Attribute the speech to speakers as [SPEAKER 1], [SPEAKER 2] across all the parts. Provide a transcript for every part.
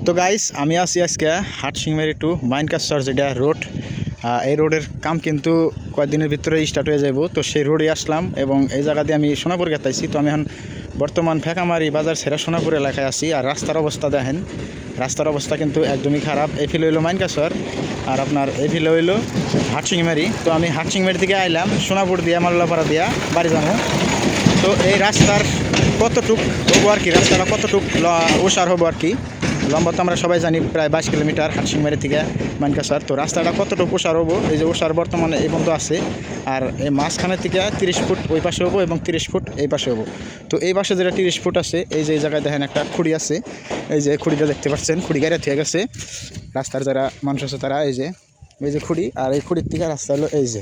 [SPEAKER 1] তো গাইস আমি আছি আজকে হাটসিংমারি টু মাইনকাছর যেটা রোড, এই রোডের কাম কিন্তু কয়েকদিনের ভিতরে স্টার্ট হয়ে যাব। তো সেই রোডে আসলাম এবং এই জায়গা দিয়ে আমি সোনাপুর গেতাইছি। তো আমি এখন বর্তমান ফেকামারি বাজার ছেড়ে সোনাপুর এলাকায় আছি। আর রাস্তার অবস্থা দেখেন, রাস্তার অবস্থা কিন্তু একদমই খারাপ। এই ফিল হইলো মাইনকাছর আর আপনার এই ফিল হইলো হাটসিংমারি। তো আমি হাটসিংমারি থেকে আইলাম সোনাপুর দিয়া মাল্লাপাড়া দিয়া বাড়ি যাবো। তো এই রাস্তার কতটুক হবো আর কি, রাস্তাটা কতটুক ওসার হবো আর কি, লম্বা তো আমরা সবাই জানি প্রায় 22 কিলোমিটার হাটসিংমারি থেকে মাইনকাছর। তো রাস্তাটা কতটুকু ওসার হবো, এই যে ওসার বর্তমানে এই পর্যন্ত আছে। আর এই মাঝখানের থেকে 30 ফুট ওই পাশে হবো এবং 30 ফুট এই পাশে হবো। তো এই পাশে যেটা 30 ফুট আছে, এই যে এই জায়গায় দেখেন একটা খুঁড়ি আছে, এই যে খুঁড়িটা দেখতে পাচ্ছেন, খুঁড়ি গাড়ি থেকে গেছে। রাস্তার যারা মানুষ আছে তারা এই যে খুঁড়ি, আর এই খুঁড়ির থেকে রাস্তা হলো এই যে।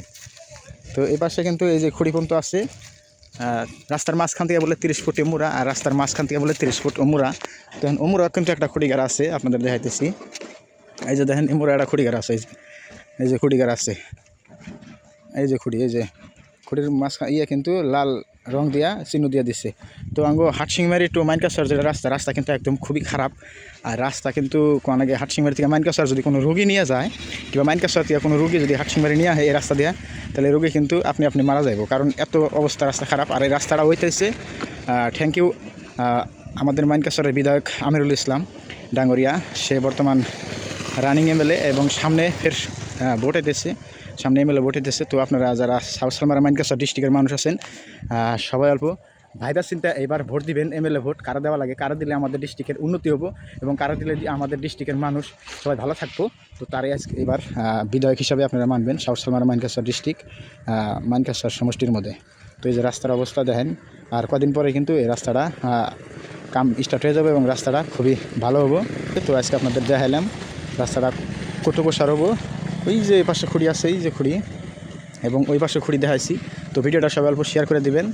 [SPEAKER 1] তো এই পাশে কিন্তু এই যে খুঁড়ি পর্যন্ত আছে। রাস্তার মাঝখান থেকে বলে 30 ফুট ওমুরা, আর রাস্তার মাঝখান থেকে বলে 30 ফুট ওমুরা। তখন ওমুরা কিন্তু একটা খুঁড়িগাড়া আছে, আপনাদের দেখাইতেছি। এই যে দেখেন এমুরা একটা খুঁড়িগাড়া আছে, এই যে খুঁড়িগাড়া আছে, এই যে খুঁড়ি, এই যে খুঁড়ির মাঝখান কিন্তু লাল রং দিয়া চিহ্ন দিয়া দিচ্ছে। তো আঙ্গো হাটসিংমারি টু মাইনকাছর যেটা রাস্তা কিন্তু একদম খুবই খারাপ। আর রাস্তা কিন্তু কোন আগে হাটসিংমারি থেকে মাইনকাছর যদি কোনো রুগী নিয়ে যায়, কিংবা মাইনকাছর থেকে কোনো রুগী যদি হাটসিংমারি নিয়ে আসে এই রাস্তা দিয়ে, তাহলে রুগী কিন্তু আপনি মারা যাইব, কারণ এত অবস্থা রাস্তা খারাপ। আর এই রাস্তাটা হইতেছে থ্যাংক ইউ আমাদের মাইনকাছরের বিধায়ক আমিরুল ইসলাম ডাঙ্গরিয়া। সে বর্তমান রানিং এমএলএ এবং সামনে ফের ভোট হইতেছে, সামনে এমএলএ ভোট হইতেছে। তো আপনারা যারা সাউথ সালমারা মাইনকাছর ডিস্ট্রিক্টের মানুষ আছেন, সবাই অল্প ভাইবার চিন্তা এবার ভোট দিবেন। এমএলএ ভোট কারা দেওয়া লাগে, কারা দিলে আমাদের ডিস্ট্রিক্টের উন্নতি হবো এবং কারা দিলে আমাদের ডিস্ট্রিক্টের মানুষ সবাই ভালো থাকবো। তো তারাই আজকে এবার বিধায়ক হিসাবে আপনারা মানবেন সাউথ সালমারা মাইনকাছর ডিস্ট্রিক্ট, মাইনকাছর সমষ্টির মধ্যে। তো এই যে রাস্তার অবস্থা দেখেন, আর কদিন পরে কিন্তু এই রাস্তাটা কাম স্টার্ট হয়ে যাবে এবং রাস্তাটা খুবই ভালো হবো। তো আজকে আপনাদের দেখাইলাম রাস্তাটা কতটুকু সার হবো। ওই যে এই পাশে খুঁড়ি আছে, এই যে খুঁড়ি, এবং ওই পাশে খুঁড়ি দেখাইছি। তো ভিডিওটা সবাই অল্প শেয়ার করে দিবেন।